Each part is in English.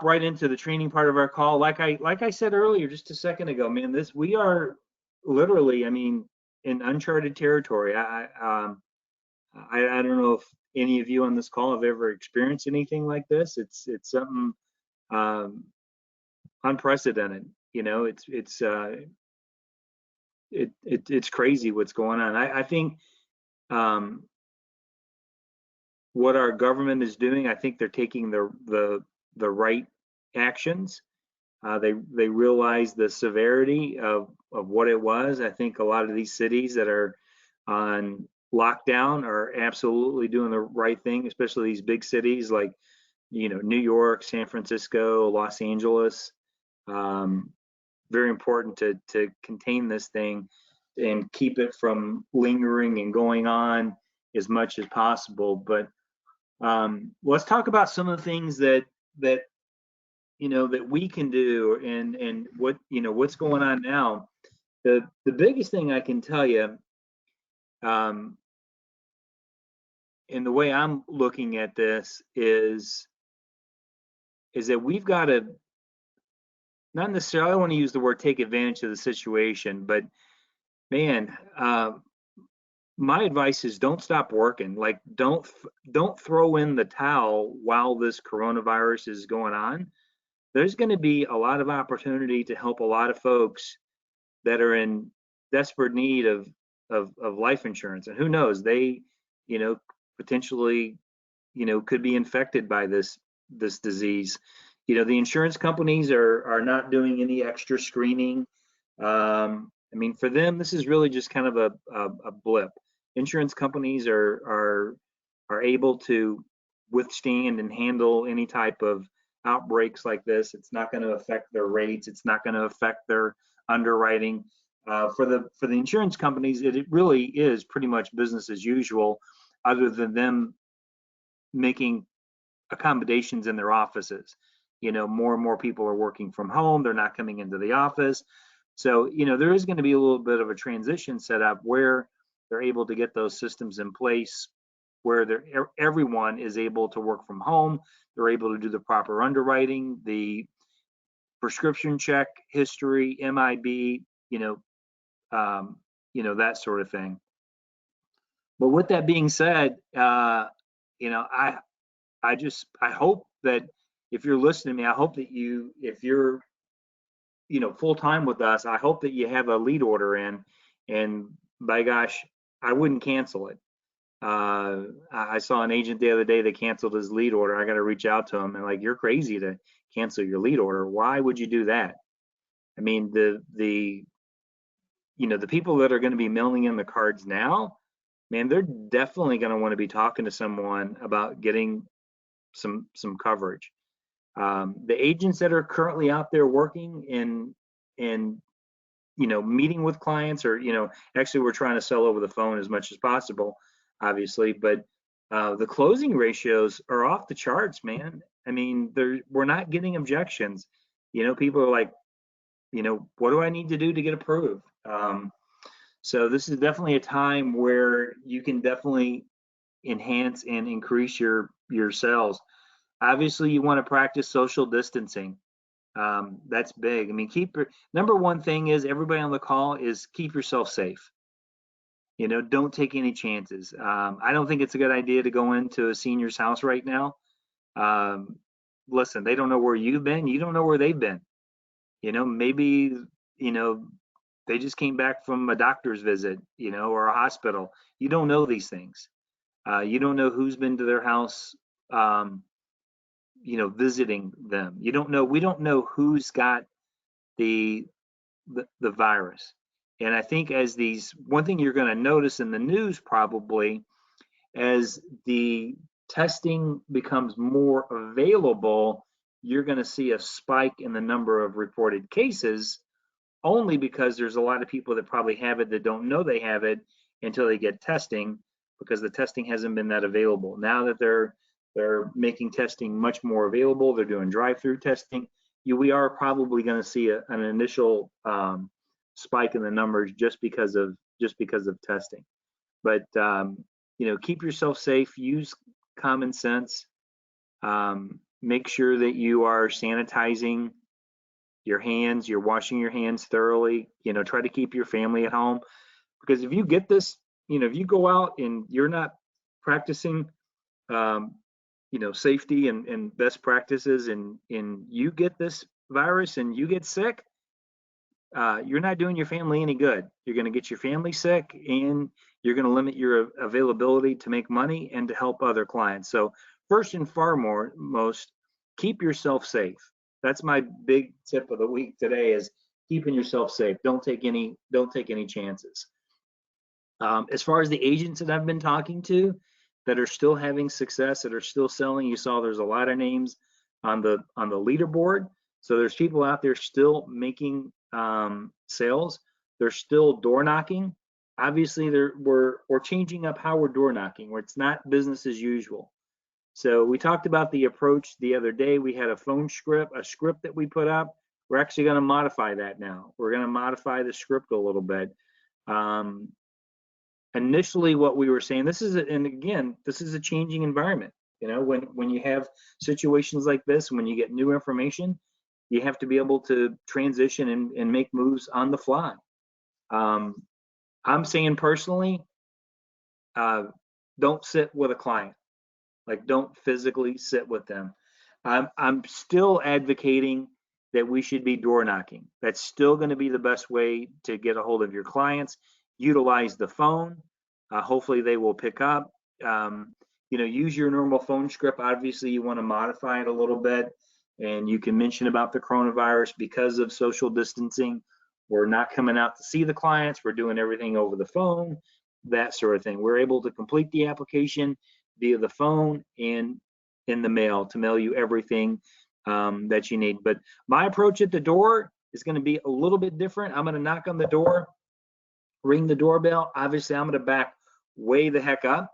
right into the training part of our call. Like I said earlier, just a second ago, man, we are literally, I mean, in uncharted territory. I don't know if any of you on this call have ever experienced anything like this. It's something um, unprecedented. You know, it's crazy what's going on. I think um, what our government is doing, I think they're taking the right actions. They realize the severity of what it was. I think a lot of these cities that are on lockdown are absolutely doing the right thing, especially these big cities like New York, San Francisco, Los Angeles. Um, Very important to contain this thing and keep it from lingering and going on as much as possible. But let's talk about some of the things that that we can do and what's going on now. The biggest thing I can tell you, um, and the way I'm looking at this is that we've got to not necessarily, I don't want to use the word take advantage of the situation, but man, my advice is don't stop working. Like don't throw in the towel while this coronavirus is going on. There's going to be a lot of opportunity to help a lot of folks that are in desperate need of life insurance. And who knows, they, potentially, could be infected by this disease. The insurance companies are not doing any extra screening. I mean, for them, this is really just kind of a blip. Insurance companies are able to withstand and handle any type of outbreaks like this. It's not going to affect their rates. It's not going to affect their underwriting. For the insurance companies, it really is pretty much business as usual, other than them making accommodations in their offices. More and more people are working from home. They're not coming into the office. So, there is going to be a little bit of a transition set up where they're able to get those systems in place where everyone is able to work from home. They're able to do the proper underwriting, the prescription check history, MIB, that sort of thing. But with that being said, I hope that if you're listening to me, I hope that if you're, full time with us, I hope that you have a lead order in, and by gosh, I wouldn't cancel it. I saw an agent the other day that canceled his lead order. I got to reach out to him and like, you're crazy to cancel your lead order. Why would you do that? I mean, the people that are going to be mailing in the cards now, man, they're definitely going to want to be talking to someone about getting some coverage. The agents that are currently out there working and meeting with clients, or actually we're trying to sell over the phone as much as possible, obviously, but the closing ratios are off the charts, man. I mean, we're not getting objections. People are like, what do I need to do to get approved? So this is definitely a time where you can definitely enhance and increase your sales. Obviously, you want to practice social distancing. That's big. I mean, number one thing is, everybody on the call, is keep yourself safe. Don't take any chances. I don't think it's a good idea to go into a senior's house right now. Listen, they don't know where you've been. You don't know where they've been. Maybe, they just came back from a doctor's visit, or a hospital. You don't know these things. You don't know who's been to their house, visiting them. We don't know who's got the virus. And I think one thing you're going to notice in the news, probably, as the testing becomes more available, you're going to see a spike in the number of reported cases, only because there's a lot of people that probably have it that don't know they have it until they get testing, because the testing hasn't been that available. Now that they're making testing much more available, they're doing drive-through testing, we are probably going to see an initial spike in the numbers just because of testing. But keep yourself safe, use common sense. make sure that you are sanitizing your hands, you're washing your hands thoroughly, try to keep your family at home. Because if you get this, if you go out and you're not practicing, um, safety and best practices, and you get this virus and you get sick, you're not doing your family any good. You're going to get your family sick, and you're going to limit your availability to make money and to help other clients. So first and foremost, keep yourself safe. That's my big tip of the week today, is keeping yourself safe. Don't take any chances. As far as the agents that I've been talking to that are still having success, that are still selling, you saw there's a lot of names on the leaderboard. So there's people out there still making sales. They're still door knocking. Obviously, we're changing up how we're door knocking, where it's not business as usual. So we talked about the approach the other day. We had a script that we put up. We're actually going to modify that now. We're going to modify the script a little bit. Initially, what we were saying, this is a changing environment. When you have situations like this, when you get new information, you have to be able to transition and make moves on the fly. I'm saying personally, don't sit with a client. Like, don't physically sit with them. I'm still advocating that we should be door knocking. That's still going to be the best way to get a hold of your clients. Utilize the phone. Hopefully they will pick up. Use your normal phone script. Obviously, you want to modify it a little bit, and you can mention about the coronavirus because of social distancing. We're not coming out to see the clients. We're doing everything over the phone, that sort of thing. We're able to complete the application via the phone and in the mail to mail you everything that you need. But my approach at the door is going to be a little bit different. I'm going to knock on the door, ring the doorbell. Obviously, I'm going to back way the heck up.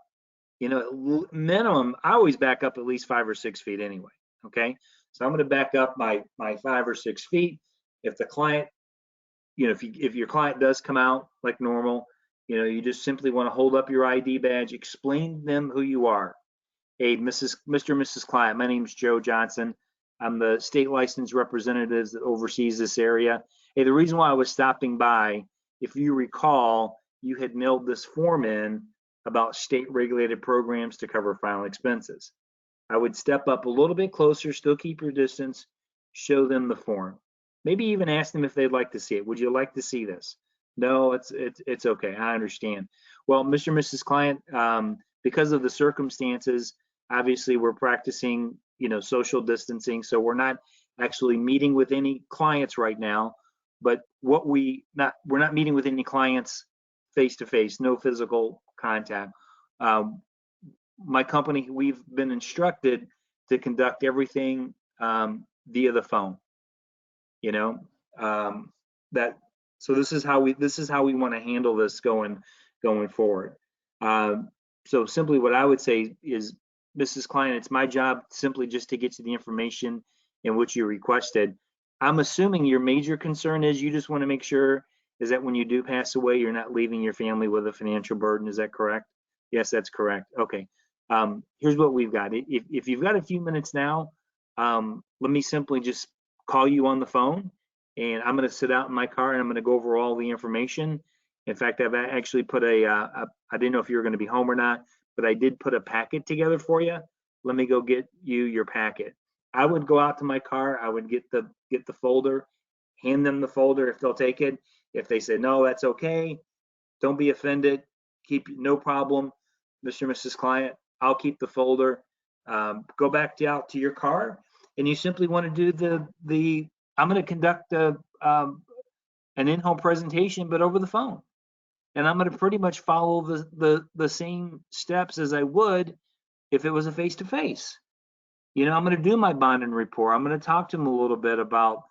Minimum, I always back up at least 5 or 6 feet anyway. Okay, so I'm going to back up my 5 or 6 feet. If the client, if your client does come out like normal, you just simply want to hold up your ID badge, explain to them who you are. Hey, Mr. Mrs. Client, my name is Joe Johnson. I'm the state licensed representative that oversees this area. Hey, the reason why I was stopping by, if you recall, you had mailed this form in about state regulated programs to cover final expenses. I would step up a little bit closer, still keep your distance, show them the form. Maybe even ask them if they'd like to see it. Would you like to see this? No, it's okay. I understand. Well, Mr. and Mrs. Client, because of the circumstances, obviously we're practicing, social distancing, so we're not actually meeting with any clients right now. But we're not meeting with any clients face to face, no physical contact. My company, we've been instructed to conduct everything via the phone. That so this is how we want to handle this going forward. So simply what I would say is, Mrs. Client, it's my job simply just to get you the information in which you requested. I'm assuming your major concern is you just want to make sure is that when you do pass away, you're not leaving your family with a financial burden. Is that correct? Yes, that's correct. Okay. Here's what we've got. If you've got a few minutes now, let me simply just call you on the phone, and I'm going to sit out in my car and I'm going to go over all the information. In fact, I've actually put I didn't know if you were going to be home or not, but I did put a packet together for you. Let me go get you your packet. I would go out to my car. I would get the folder, hand them the folder if they'll take it. If they say no, that's okay. Don't be offended. No problem, Mr. and Mrs. Client. I'll keep the folder. Go back out to your car, and you simply want to do the. I'm going to conduct an in-home presentation, but over the phone, and I'm going to pretty much follow the same steps as I would if it was a face-to-face. I'm going to do my bonding report. I'm going to talk to them a little bit about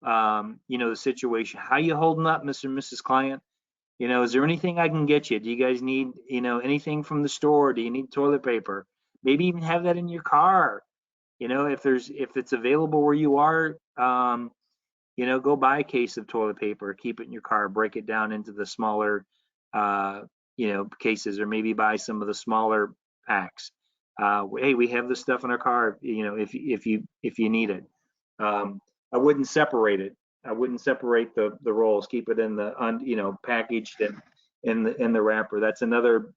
the situation. How you holding up, Mr. and Mrs. Client? Is there anything I can get you? Do you guys need, anything from the store? Do you need toilet paper? Maybe even have that in your car. If it's available where you are, go buy a case of toilet paper, keep it in your car, break it down into the smaller, cases, or maybe buy some of the smaller packs. Hey, we have this stuff in our car, you know, if you need it. I wouldn't separate it. I wouldn't separate the rolls. Keep it in the you know, packaged and in the wrapper. That's another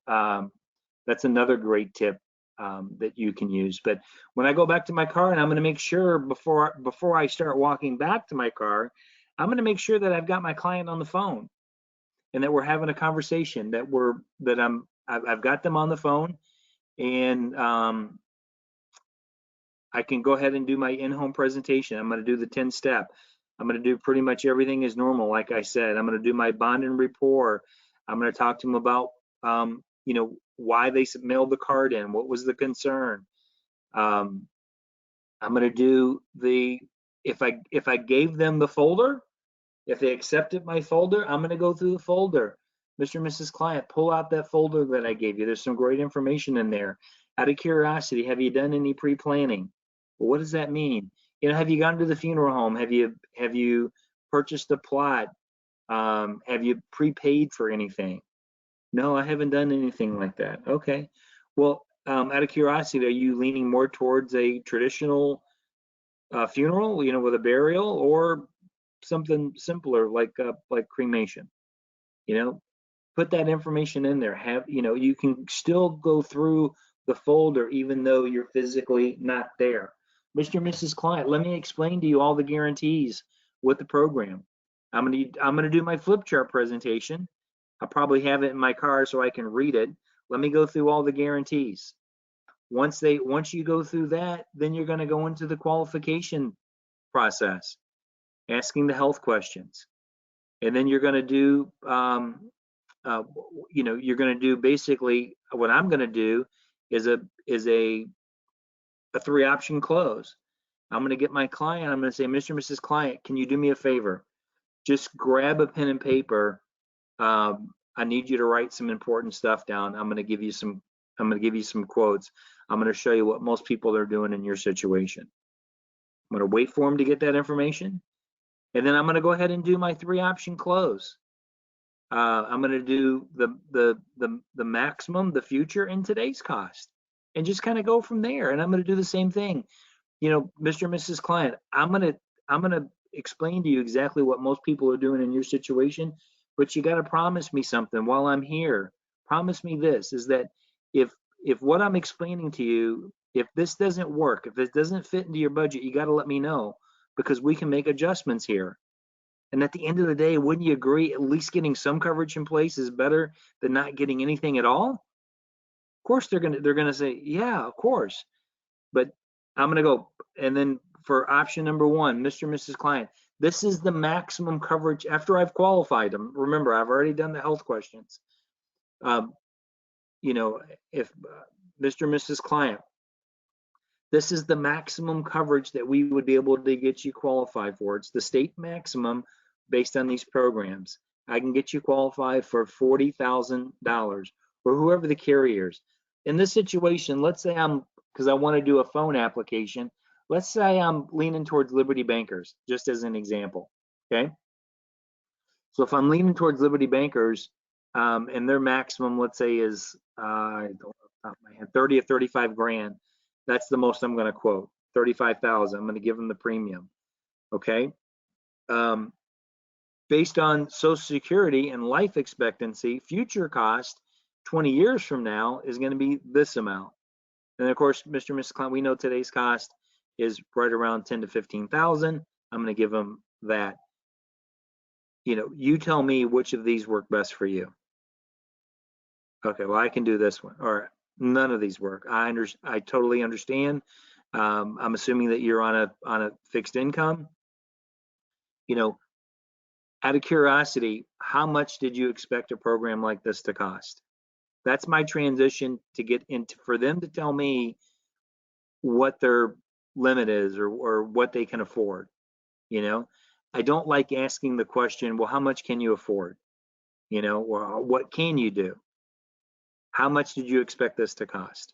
great tip that you can use. But when I go back to my car, and I'm going to make sure before I start walking back to my car, I'm going to make sure that I've got my client on the phone and that we're having a conversation, I've got them on the phone, and I can go ahead and do my in-home presentation. I'm going to do the 10 step. I'm going to do pretty much everything as normal. Like I said, I'm going to do my bond and rapport. I'm going to talk to them about, you know, why they mailed the card in, what was the concern. I'm going to do if I gave them the folder, if they accepted my folder, I'm going to go through the folder. Mr. and Mrs. Client, pull out that folder that I gave you. There's some great information in there. Out of curiosity, have you done any pre-planning? Well, what does that mean? You know, have you gone to the funeral home? Have you purchased a plot? Have you prepaid for anything? No, I haven't done anything like that. Okay. Well, out of curiosity, are you leaning more towards a traditional funeral, you know, with a burial, or something simpler like cremation? You know, put that information in there. You know, you can still go through the folder even though you're physically not there. Mr. and Mrs. Client, let me explain to you all the guarantees with the program. I'm gonna do my flip chart presentation. I'll probably have it in my car so I can read it. Let me go through all the guarantees. Once you go through that, then you're going to go into the qualification process, asking the health questions, and then you're going to do you know, you're going to do basically what I'm going to do is a 3-option close. I'm going to get my client. I'm going to say, Mr. and Mrs. Client, can you do me a favor? Just grab a pen and paper. I need you to write some important stuff down. I'm going to give you some quotes. I'm going to show you what most people are doing in your situation. I'm going to wait for them to get that information, and then I'm going to go ahead and do my 3-option close. I'm going to do the maximum, the future, and today's cost, and just kind of go from there. And I'm going to do the same thing. You know, Mr. and Mrs. Client, I'm going to explain to you exactly what most people are doing in your situation, but you got to promise me something while I'm here. Promise me this, is that if what I'm explaining to you, if this doesn't work, if it doesn't fit into your budget, you got to let me know, because we can make adjustments here. And at the end of the day, wouldn't you agree at least getting some coverage in place is better than not getting anything at all? Of course they're gonna say, yeah, of course. But I'm gonna go, and then for option number 1, Mr. and Mrs. Client, this is the maximum coverage after I've qualified them. Remember, I've already done the health questions. You know, if Mr. and Mrs. Client, this is the maximum coverage that we would be able to get you qualified for. It's the state maximum based on these programs. I can get you qualified for $40,000, or whoever the carriers. In this situation, let's say because I want to do a phone application, let's say I'm leaning towards Liberty Bankers, just as an example, okay? So if I'm leaning towards Liberty Bankers, and their maximum, let's say, is, I don't know off the top of my head, 30 or 35 grand, that's the most I'm going to quote, 35,000. I'm going to give them the premium, okay? Based on Social Security and life expectancy, future cost 20 years from now is going to be this amount. And of course, Mr. and Mrs. Client, we know today's cost is right around 10 to 15,000. I'm going to give them that. You know, you tell me which of these work best for you. Okay, well, I can do this one, or none of these work. I totally understand. I'm assuming that you're on a fixed income. You know, out of curiosity, how much did you expect a program like this to cost? That's my transition to get into, for them to tell me what their limit is, or what they can afford. You know, I don't like asking the question, well, how much can you afford? You know, or what can you do? How much did you expect this to cost?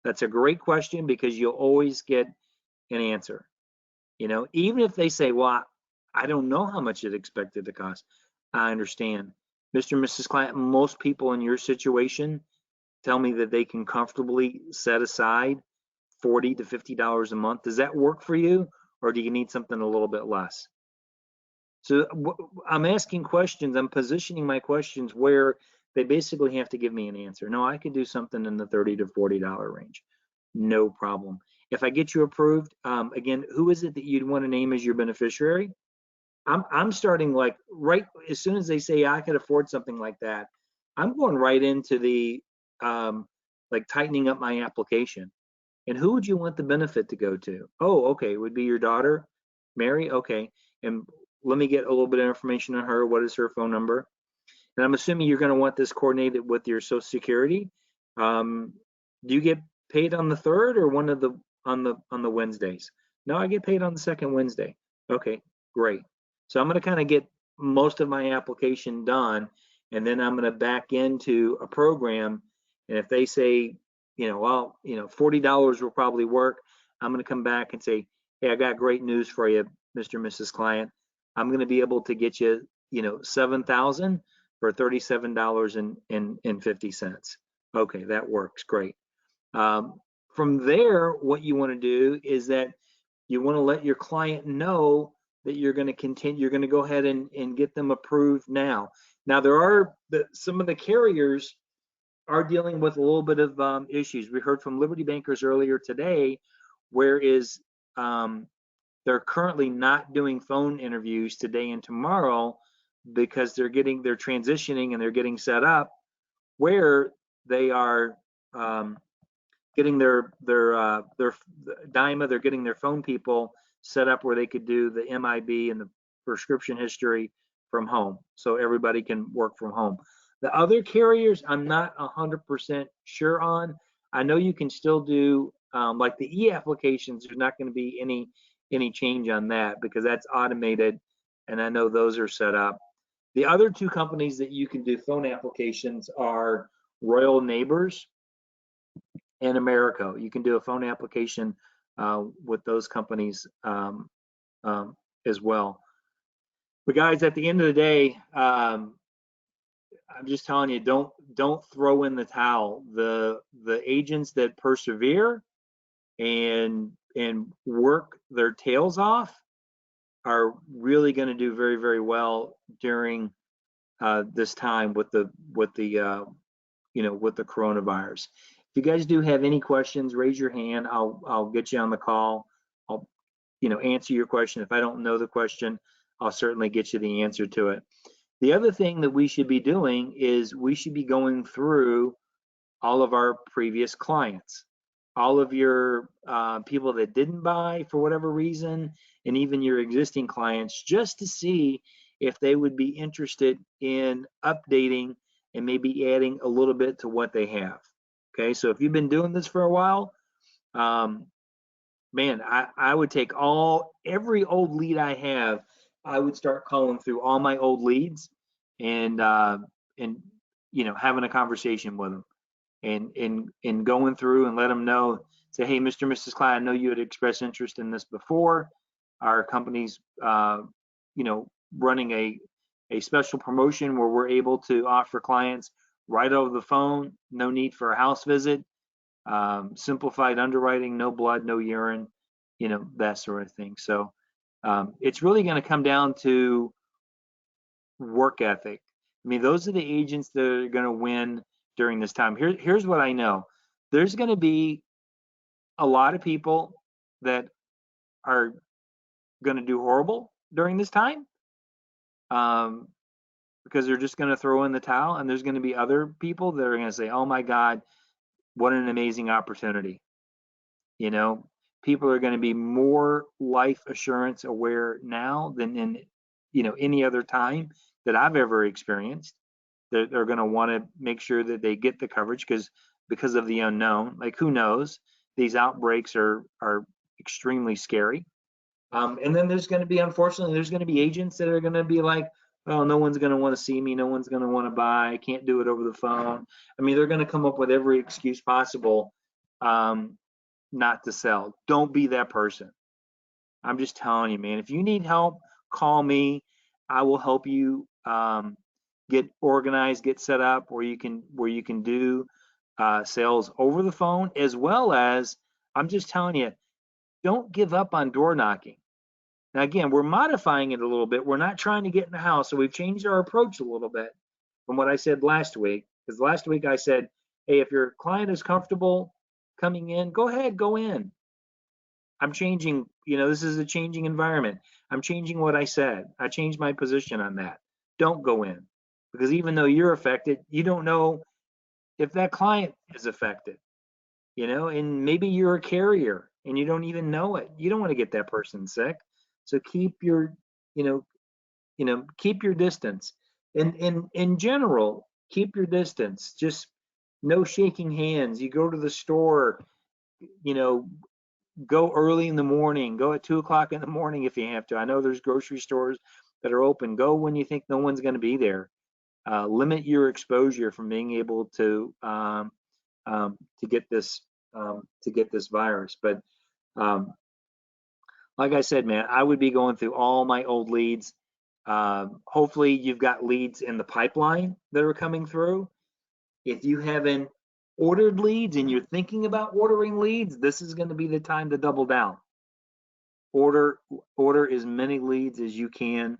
That's a great question, because you'll always get an answer. You know, even if they say, well, I don't know how much it expected to cost. I understand. Mr. and Mrs. Client, most people in your situation, tell me that they can comfortably set aside $40 to $50 a month. Does that work for you, or do you need something a little bit less? So I'm asking questions, I'm positioning my questions where they basically have to give me an answer. No, I could do something in the $30 to $40 range. No problem. If I get you approved, again, who is it that you'd want to name as your beneficiary? I'm starting like right as soon as they say, yeah, I could afford something like that, I'm going right into the like tightening up my application. And who would you want the benefit to go to? Oh, okay, it would be your daughter, Mary. Okay, and let me get a little bit of information on her. What is her phone number? And I'm assuming you're going to want this coordinated with your Social Security. Do you get paid on the third or one of the on the Wednesdays? No, I get paid on the second Wednesday. Okay, great. So I'm going to kind of get most of my application done, and then I'm going to back into a program. And if they say, well, $40 will probably work, I'm going to come back and say, hey, I got great news for you, Mr. and Mrs. Client. I'm going to be able to get you, 7,000 for $37.50. Okay, that works great. From there, what you want to do is that you want to let your client know that you're going to continue, you're going to go ahead and get them approved now. Now, there are some of the carriers are dealing with a little bit of issues. We heard from Liberty Bankers earlier today, whereas they're currently not doing phone interviews today and tomorrow because they're transitioning and they're getting set up where they are getting their DIMA, they're getting their phone people set up where they could do the MIB and the prescription history from home, so everybody can work from home. The other carriers, I'm not 100% sure on. I know you can still do like the e-applications. There's not going to be any change on that because that's automated, and I know those are set up. The other two companies that you can do phone applications are Royal Neighbors and Americo. You can do a phone application with those companies as well. But guys, at the end of the day, I'm just telling you, don't throw in the towel. The agents that persevere and work their tails off are really going to do very, very well during this time with the coronavirus. If you guys do have any questions, raise your hand. I'll get you on the call. I'll answer your question. If I don't know the question, I'll certainly get you the answer to it. The other thing that we should be doing is we should be going through all of our previous clients, all of your people that didn't buy for whatever reason, and even your existing clients, just to see if they would be interested in updating and maybe adding a little bit to what they have. Okay, so if you've been doing this for a while, man, I would take every old lead I have, I would start calling through all my old leads and having a conversation with them and going through and let them know, say, hey, Mr. and Mrs. Klein, I know you had expressed interest in this before. Our company's running a special promotion where we're able to offer clients right over the phone, no need for a house visit, simplified underwriting, no blood, no urine, that sort of thing. So it's really going to come down to work ethic. I mean, those are the agents that are going to win during this time. Here's what I know. There's going to be a lot of people that are going to do horrible during this time because they're just going to throw in the towel, and there's going to be other people that are going to say, oh my God, what an amazing opportunity. People are going to be more life assurance aware now than in any other time that I've ever experienced. They're going to want to make sure that they get the coverage because of the unknown. Like, who knows? These outbreaks are extremely scary. And then unfortunately, there's going to be agents that are going to be like, oh, no one's going to want to see me. No one's going to want to buy. I can't do it over the phone. I mean, they're going to come up with every excuse possible not to sell. Don't be that person. I'm just telling you, man, if you need help, call me. I will help you get organized, get set up where you can do sales over the phone, as well as, I'm just telling you, don't give up on door knocking. Now, again, we're modifying it a little bit. We're not trying to get in the house, so we've changed our approach a little bit from what I said last week. Because last week I said, hey, if your client is comfortable coming in, go ahead, go in. I'm changing, this is a changing environment. I'm changing what I said. I changed my position on that. Don't go in. Because even though you're affected, you don't know if that client is affected, and maybe you're a carrier and you don't even know it. You don't want to get that person sick. So keep your, you keep your distance. And in general, keep your distance. Just no shaking hands. You go to the store, you know, go early in the morning, go at 2 o'clock in the morning if you have to. I know there's grocery stores that are open. Go when you think no one's going to be there. Limit your exposure from being able to get this virus. But like I said, man, I would be going through all my old leads. Hopefully, you've got leads in the pipeline that are coming through. If you haven't ordered leads and you're thinking about ordering leads, this is going to be the time to double down. Order as many leads as you can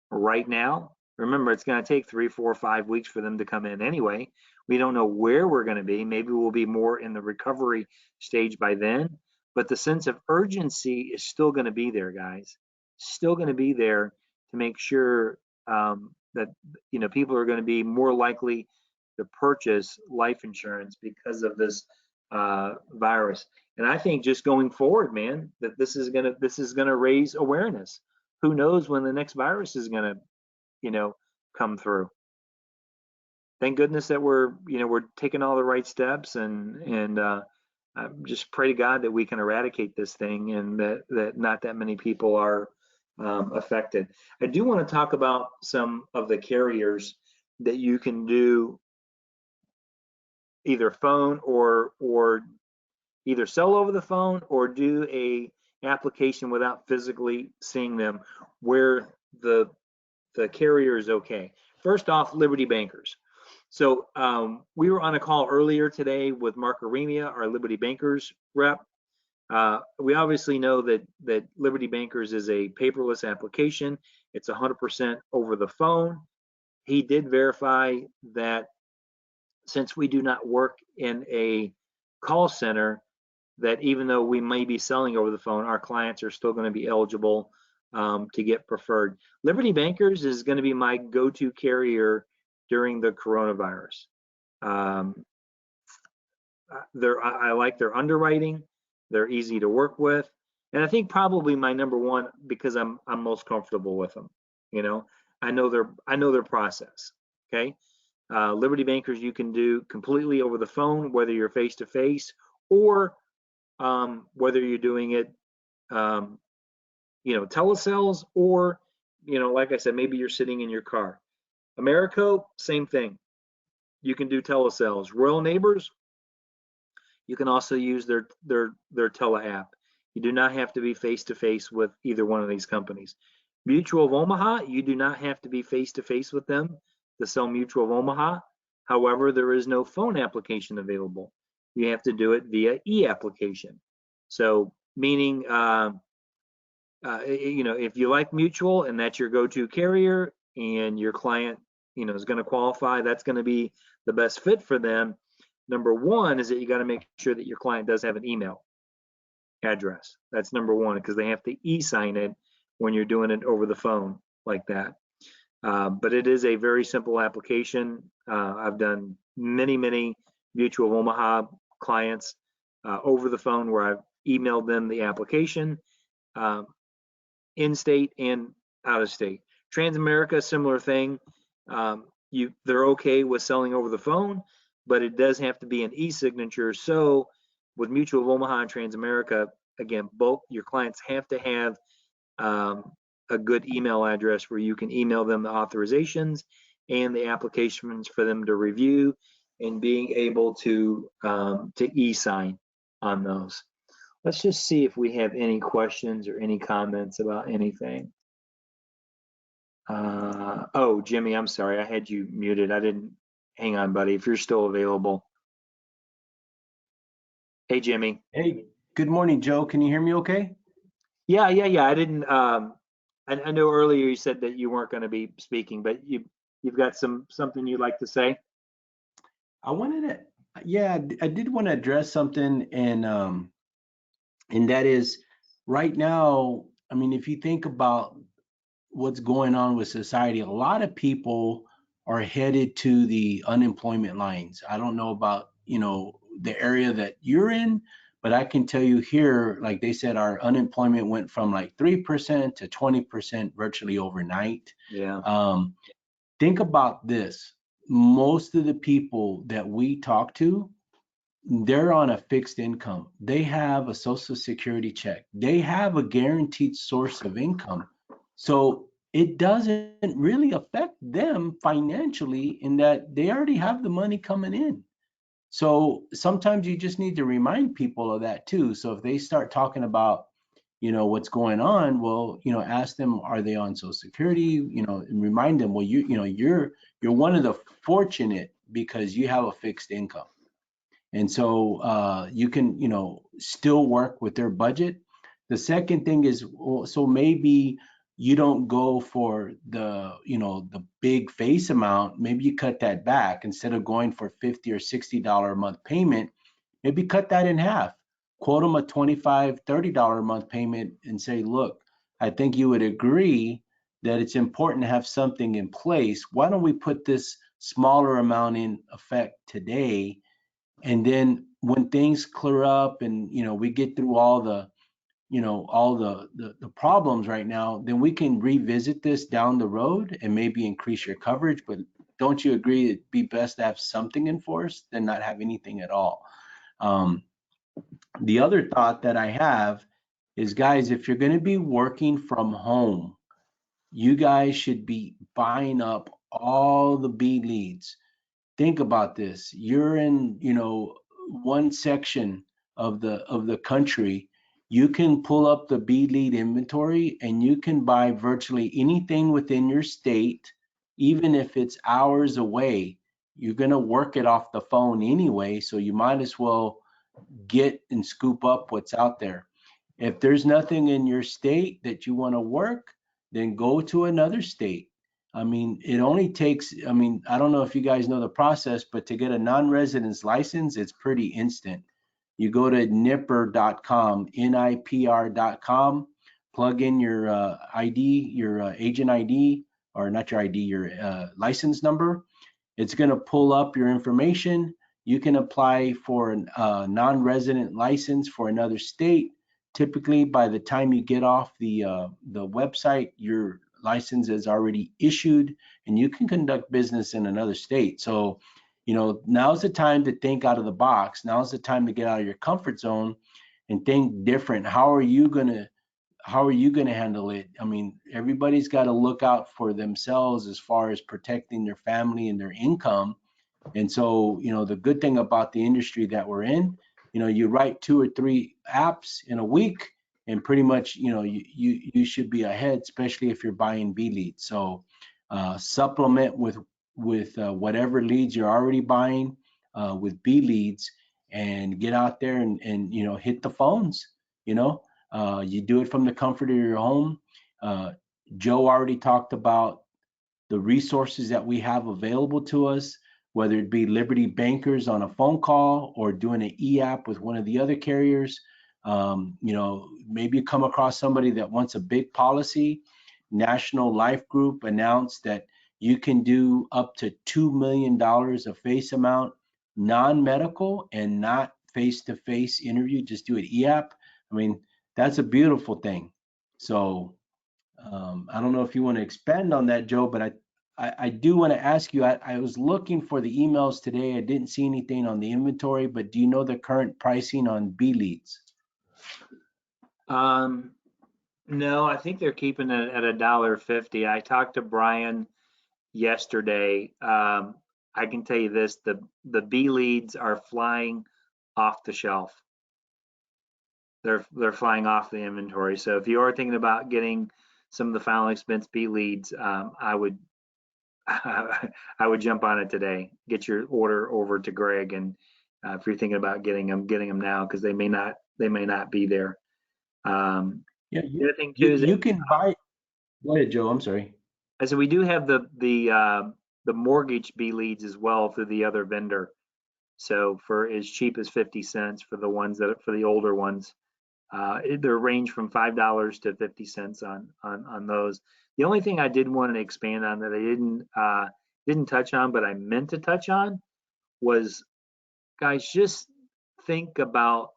right now. Remember, it's going to take 3, 4, 5 weeks for them to come in anyway. We don't know where we're going to be. Maybe we'll be more in the recovery stage by then. But the sense of urgency is still going to be there, guys. Still going to be there to make sure that people are going to be more likely to purchase life insurance because of this virus. And I think just going forward, man, that this is gonna raise awareness. Who knows when the next virus is gonna come through. Thank goodness that we're taking all the right steps, and just pray to God that we can eradicate this thing, and that not that many people are affected. I do want to talk about some of the carriers that you can do either phone or either sell over the phone or do a application without physically seeing them, where the carrier is okay. First off, Liberty Bankers. So we were on a call earlier today with Mark Aremia, our Liberty Bankers rep. We obviously know that Liberty Bankers is a paperless application. It's 100% over the phone. He did verify that since we do not work in a call center, that even though we may be selling over the phone, our clients are still going to be eligible to get preferred. Liberty Bankers is going to be my go-to carrier during the coronavirus. I like their underwriting. They're easy to work with, and I think probably my number one, because I'm most comfortable with them. I know their process. Okay, Liberty Bankers you can do completely over the phone, whether you're face to face or whether you're doing it, telesales, or, like I said, maybe you're sitting in your car. Americo, same thing. You can do telesales. Royal Neighbors, you can also use their tele app. You do not have to be face to face with either one of these companies. Mutual of Omaha, you do not have to be face to face with them to sell Mutual of Omaha. However, there is no phone application available. You have to do it via e-application. So meaning, if you like Mutual and that's your go-to carrier, and your client, is going to qualify, that's going to be the best fit for them. Number one is that you got to make sure that your client does have an email address. That's number one, because they have to e-sign it when you're doing it over the phone like that. But it is a very simple application. I've done many Mutual of Omaha clients over the phone where I've emailed them the application, in state and out of state. Transamerica, similar thing. They're okay with selling over the phone, but it does have to be an e-signature. So with Mutual of Omaha and Transamerica, again, both your clients have to have a good email address where you can email them the authorizations and the applications for them to review, and being able to e-sign on those. Let's just see if we have any questions or any comments about anything. Oh, Jimmy, I'm sorry, I had you muted. I didn't. Hang on, buddy. If you're still available. Hey, Jimmy. Hey, good morning, Joe. Can you hear me okay? Yeah. I didn't. I know earlier you said that you weren't going to be speaking, but you've got something you'd like to say. I wanted to, yeah, I did want to address something, and that is right now, I mean, if you think about what's going on with society, a lot of people are headed to the unemployment lines. I don't know about, the area that you're in, but I can tell you here, like they said, our unemployment went from like 3% to 20% virtually overnight. Yeah. Um, think about this. Most of the people that we talk to, they're on a fixed income. They have a social security check. They have a guaranteed source of income. So it doesn't really affect them financially in that they already have the money coming in. So sometimes you just need to remind people of that too. So if they start talking about, what's going on, well, ask them, are they on social security, and remind them, well, you're one of the fortunate because you have a fixed income. And so you can, still work with their budget. The second thing is, well, so maybe you don't go for the big face amount. Maybe you cut that back instead of going for $50 or $60 a month payment. Maybe cut that in half. Quote them a $25, $30 a month payment and say, look, I think you would agree that it's important to have something in place. Why don't we put this smaller amount in effect today? And then when things clear up and we get through all the problems right now, then we can revisit this down the road and maybe increase your coverage. But don't you agree it'd be best to have something enforced than not have anything at all? um, the other thought that I have is, guys, if you're going to be working from home, you guys should be buying up all the B leads. Think about this. You're in, one section of the country. You can pull up the B lead inventory and you can buy virtually anything within your state, even if it's hours away. You're going to work it off the phone anyway, so you might as well get and scoop up what's out there. If there's nothing in your state that you want to work, then go to another state. I mean, it only takes, I mean, I don't know if you guys know the process, but to get a non-residence license, it's pretty instant. You go to nipr.com, nipr.com, plug in your ID, your agent ID, or not your ID, your license number. It's going to pull up your information. You can apply for a non-resident license for another state. Typically, by the time you get off the website, your license is already issued, and you can conduct business in another state. So, now's the time to think out of the box. Now's the time to get out of your comfort zone and think different. How are you going to handle it? I mean, everybody's got to look out for themselves as far as protecting their family and their income. And so, the good thing about the industry that we're in, you write 2 or 3 apps in a week, and pretty much, you should be ahead, especially if you're buying B leads. So, supplement with whatever leads you're already buying with B leads, and get out there and hit the phones. You know, you do it from the comfort of your home. Uh, Joe already talked about the resources that we have available to us, whether it be Liberty Bankers on a phone call or doing an e-app with one of the other carriers. Maybe you come across somebody that wants a big policy. National Life Group announced that you can do up to $2 million of face amount, non-medical and not face-to-face interview. Just do an e-app. I mean, that's a beautiful thing. So I don't know if you want to expand on that, Joe, but I do want to ask you. I was looking for the emails today. I didn't see anything on the inventory, but do you know the current pricing on B leads? Um, no, I think they're keeping it at $1.50. I talked to Brian yesterday. I can tell you this: the B leads are flying off the shelf. They're flying off the inventory. So if you are thinking about getting some of the final expense B leads, I would I would jump on it today. Get your order over to Greg, and if you're thinking about getting them now, because they may not be there. Yeah, The other thing too you is that you can buy. Go ahead, Joe. I'm sorry. I said we do have the mortgage B leads as well through the other vendor. So for as cheap as 50 cents for the ones that for the older ones, they range from $5 to 50 cents on those. The only thing I did want to expand on that I didn't touch on, but I meant to touch on was, guys, just think about,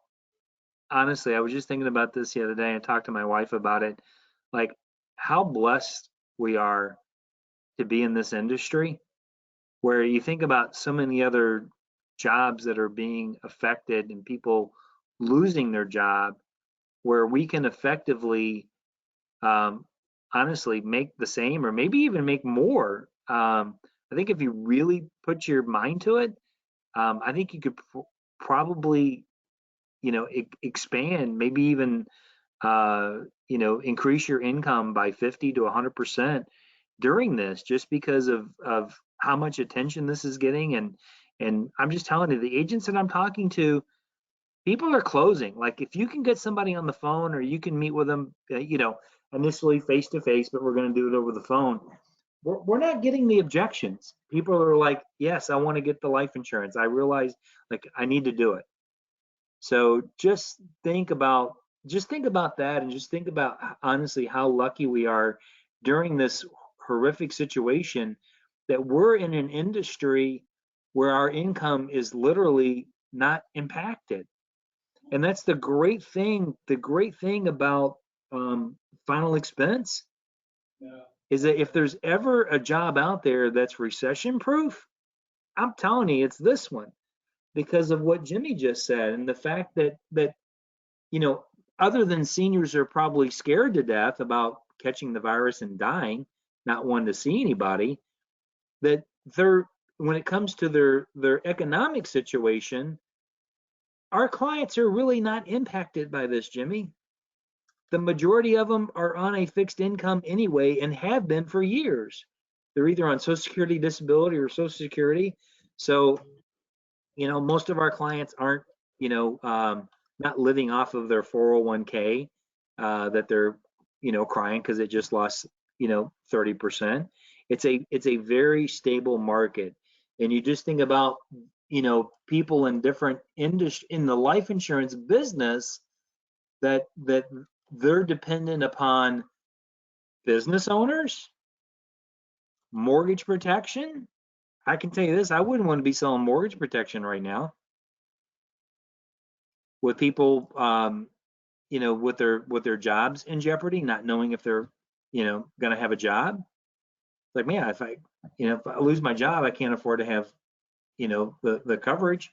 honestly, I was just thinking about this the other day and talked to my wife about it, like how blessed we are to be in this industry, where you think about so many other jobs that are being affected and people losing their job, where we can effectively, um, honestly, make the same or maybe even make more. I think if you really put your mind to it, I think you could probably, expand, maybe even, increase your income by 50 to 100% during this, just because of how much attention this is getting. And I'm just telling you, the agents that I'm talking to, people are closing. Like if you can get somebody on the phone or you can meet with them, initially face to face, but we're going to do it over the phone. We're not getting the objections. People are like, yes, I want to get the life insurance. I realize like I need to do it. So just think about that, and just think about honestly how lucky we are during this horrific situation, that we're in an industry where our income is literally not impacted. And that's the great thing about final expense is that if there's ever a job out there that's recession proof, I'm telling you, it's this one, because of what Jimmy just said, and the fact that you know, other than seniors are probably scared to death about catching the virus and dying, not wanting to see anybody, that they're, when it comes to their economic situation, our clients are really not impacted by this, Jimmy. The majority of them are on a fixed income anyway and have been for years. They're either on Social Security, disability, or Social Security. So, most of our clients aren't, not living off of their 401k, that they're, crying because it just lost, 30%. It's a very stable market. And you just think about, people in different industry in the life insurance business, that they're dependent upon business owners, mortgage protection. I can tell you this, I wouldn't want to be selling mortgage protection right now with people, with their jobs in jeopardy, not knowing if they're, going to have a job. Like, man, if I lose my job, I can't afford to have, the coverage.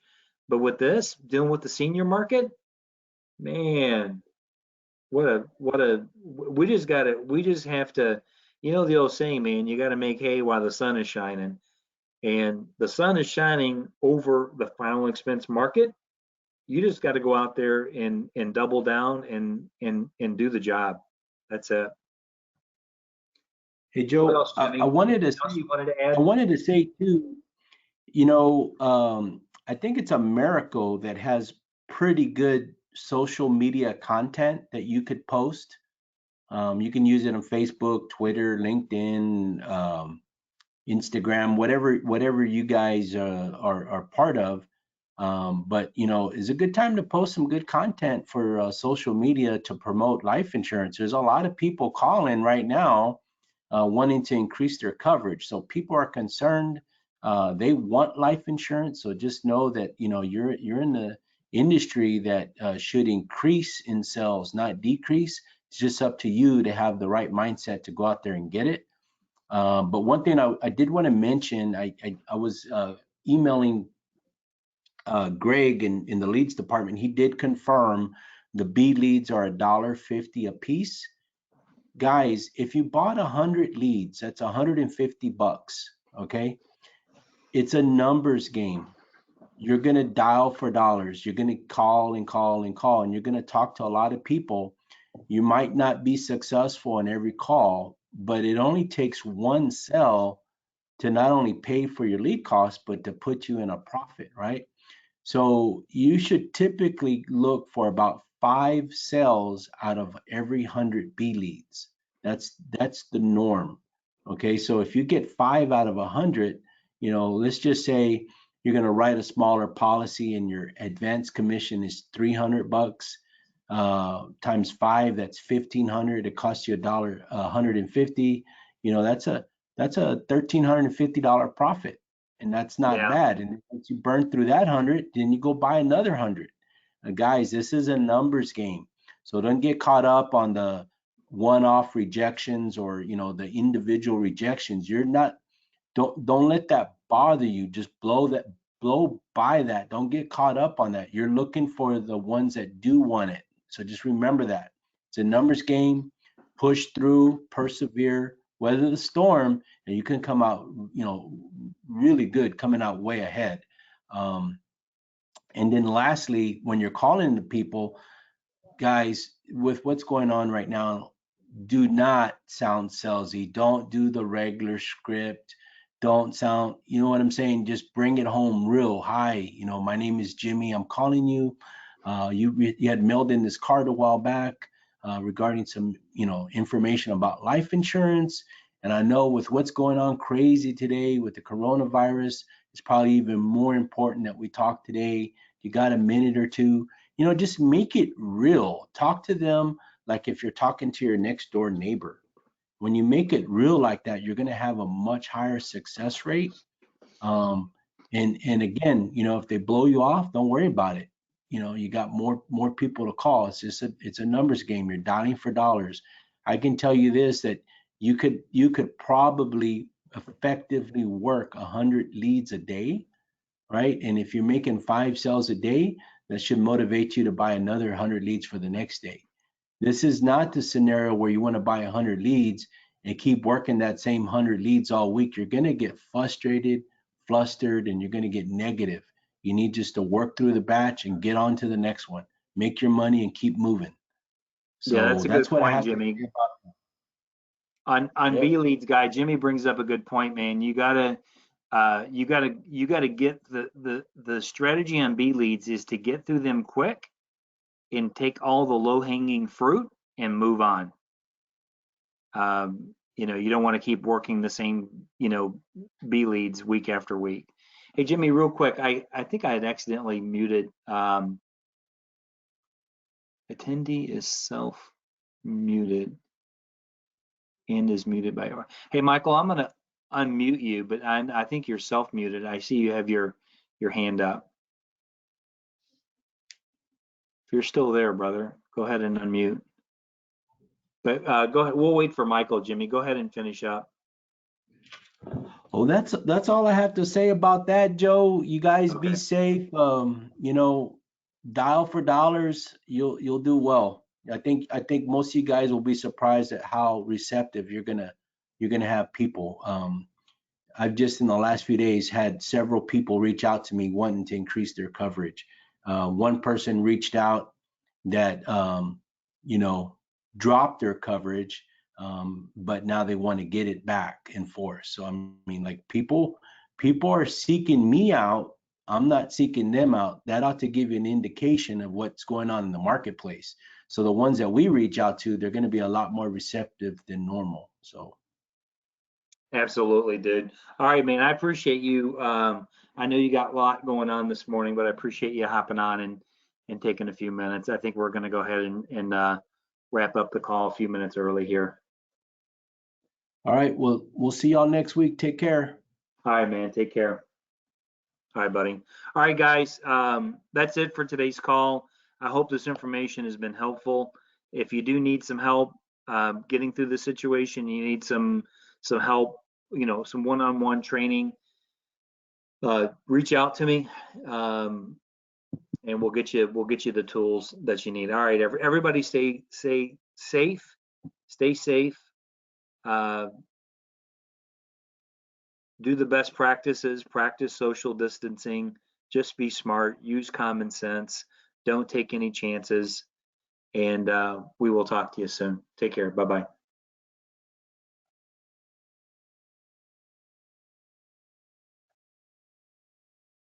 But with this, dealing with the senior market, man, we just have to, the old saying, man, you got to make hay while the sun is shining. And the sun is shining over the final expense market. You just got to go out there and double down and do the job. That's it. Hey, What Joe, else, Jimmy? I wanted to Anything else say, you wanted to I add? wanted to say too, I think it's a miracle that has pretty good social media content that you could post. You can use it on Facebook, Twitter, LinkedIn, Instagram, whatever you guys are part of. But it's a good time to post some good content for social media to promote life insurance. There's a lot of people calling right now wanting to increase their coverage. So people are concerned. They want life insurance. So just know that you're in the industry that should increase in sales, not decrease. It's just up to you to have the right mindset to go out there and get it. But one thing I did want to mention, I was emailing Greg in the leads department. He did confirm the B leads are $1.50 a piece. Guys, if you bought 100 leads, that's 150 bucks. Okay, it's a numbers game. You're gonna dial for dollars. You're gonna call and call and call, and you're gonna talk to a lot of people. You might not be successful in every call, but it only takes one sell to not only pay for your lead costs, but to put you in a profit, right? So you should typically look for about 5 sales out of every 100 B leads. That's the norm. Okay, so if you get 5 out of 100, let's just say you're going to write a smaller policy and your advance commission is $300 times 5, that's 1,500. It costs you $150. That's a $1,350 profit, and that's not Yeah. bad. And once you burn through that 100, then you go buy another 100. Guys, this is a numbers game, so don't get caught up on the one-off rejections or the individual rejections. You're not don't let that bother you. Just blow by that. Don't get caught up on that. You're looking for the ones that do want it. So just remember that it's a numbers game. Push through, persevere, weather the storm, and you can come out really good, coming out way ahead. And then lastly, when you're calling the people, guys, with what's going on right now, do not sound salesy. Don't do the regular script. Don't sound, you know what I'm saying? Just bring it home real high. My name is Jimmy. I'm calling you. You had mailed in this card a while back regarding some, information about life insurance. And I know with what's going on crazy today with the coronavirus, it's probably even more important that we talk today. You got a minute or two, just make it real. Talk to them like if you're talking to your next door neighbor. When you make it real like that, you're going to have a much higher success rate. And again, if they blow you off, don't worry about it. You got more people to call. It's a numbers game. You're dialing for dollars. I can tell you this, that you could probably effectively work 100 leads a day, right? And if you're making 5 sales a day, that should motivate you to buy another 100 leads for the next day. This is not the scenario where you want to buy 100 leads and keep working that same 100 leads all week. You're going to get frustrated, flustered, and you're going to get negative. You need just to work through the batch and get on to the next one. Make your money and keep moving. Yeah, So that's a that's good what I point, have to Jimmy. say about On that. B leads, guy, Jimmy brings up a good point, man. You gotta get the strategy on B leads is to get through them quick and take all the low hanging fruit and move on. You don't want to keep working the same, B leads week after week. Hey, Jimmy, real quick, I think I had accidentally muted. Attendee is self muted and is muted by. Hey, Michael, I'm gonna unmute you, but I think you're self muted. I see you have your hand up. If you're still there, brother, go ahead and unmute. But go ahead. We'll wait for Michael. Jimmy, go ahead and finish up. Well, that's all I have to say about that, Joe. You guys be Okay. safe. Dial for dollars. You'll do well. I think most of you guys will be surprised at how receptive you're gonna have people. I've just in the last few days had several people reach out to me wanting to increase their coverage. One person reached out that dropped their coverage, but now they want to get it back in force. So I mean, like people are seeking me out. I'm not seeking them out. That ought to give you an indication of what's going on in the marketplace. So the ones that we reach out to, they're going to be a lot more receptive than normal. So Absolutely, dude. All right, man. I appreciate you. I know you got a lot going on this morning, but I appreciate you hopping on and taking a few minutes. I think we're going to go ahead and wrap up the call a few minutes early here. all right, well, we'll see y'all next week. Take care. All right, man. Take care. All right, buddy. All right, guys. That's it for today's call. I hope this information has been helpful. If you do need some help getting through the situation, you need some help, some one-on-one training, reach out to me, and we'll get you the tools that you need. All right, everybody, stay safe. Stay safe. Do the best practices. Practice social distancing. Just be smart. Use common sense. Don't take any chances. And we will talk to you soon. Take care. Bye bye.